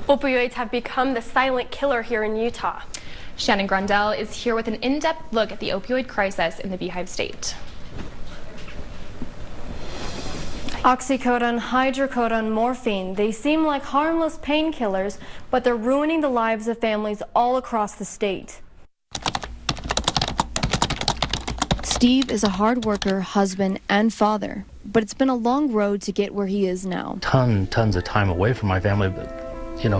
Opioids have become the silent killer here in Utah. Shannon Grundell is here with an in-depth look at the opioid crisis in the Beehive State. Oxycodone, hydrocodone, morphine, they seem like harmless painkillers, but they're ruining the lives of families all across the state. Steve is a hard worker, husband, and father, but it's been a long road to get where he is now. Tons of time away from my family, but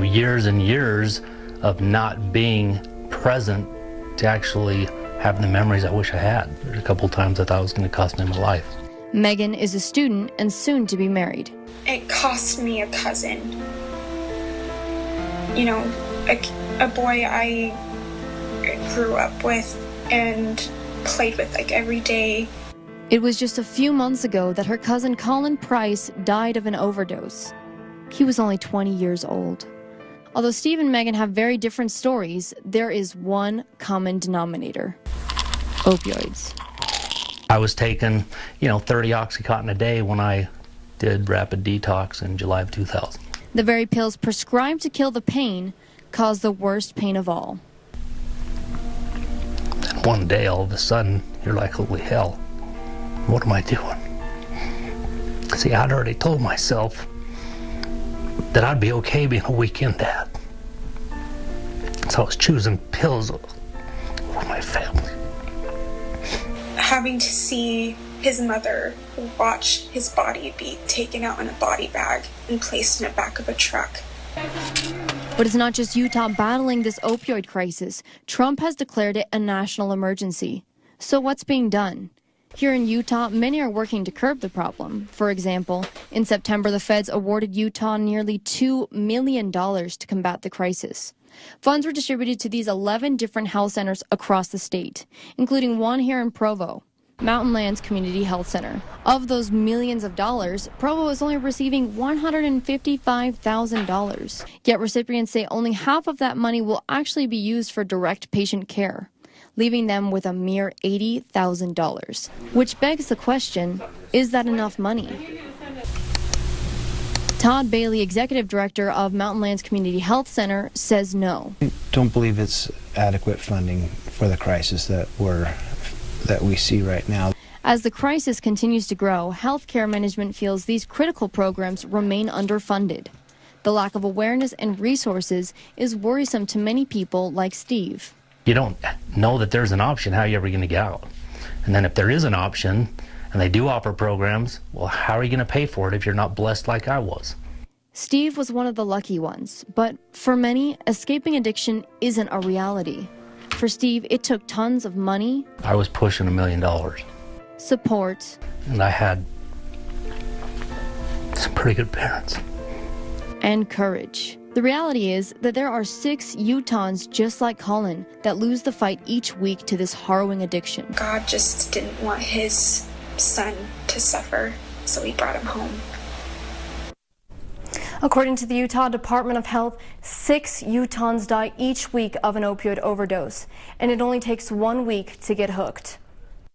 years and years of not being present to actually have the memories I wish I had. There's a couple times I thought it was going to cost me my life. Megan is a student and soon to be married. It cost me a cousin. A boy I grew up with and played with every day. It was just a few months ago that her cousin Colin Price died of an overdose. He was only 20 years old. Although Steve and Megan have very different stories, there is one common denominator: opioids. I was taking, 30 Oxycontin a day when I did rapid detox in July of 2000. The very pills prescribed to kill the pain cause the worst pain of all. And one day, all of a sudden, you're like, holy hell, what am I doing? See, I'd already told myself that I'd be okay being a weekend dad. So I was choosing pills for my family. Having to see his mother watch his body be taken out in a body bag and placed in the back of a truck. But it's not just Utah battling this opioid crisis. Trump has declared it a national emergency. So what's being done? Here in Utah, many are working to curb the problem. For example, in September, the feds awarded Utah nearly $2 million to combat the crisis. Funds were distributed to these 11 different health centers across the state, including one here in Provo, Mountain Lands Community Health Center. Of those millions of dollars, Provo is only receiving $155,000. Yet recipients say only half of that money will actually be used for direct patient care, leaving them with a mere $80,000. Which begs the question, is that enough money? Todd Bailey, executive director of Mountain Lands Community Health Center, says no. I don't believe it's adequate funding for the crisis that we see right now. As the crisis continues to grow, healthcare management feels these critical programs remain underfunded. The lack of awareness and resources is worrisome to many people like Steve. You don't know that there's an option. How are you ever going to get out? And then if there is an option, and they do offer programs, well, how are you going to pay for it if you're not blessed like I was? Steve was one of the lucky ones, but for many, escaping addiction isn't a reality. For Steve, it took tons of money. I was pushing $1 million. Support. And I had some pretty good parents. And courage. The reality is that there are 6 Utahns just like Colin that lose the fight each week to this harrowing addiction. God just didn't want his son to suffer, so he brought him home. According to the Utah Department of Health, 6 Utahns die each week of an opioid overdose, and it only takes 1 week to get hooked.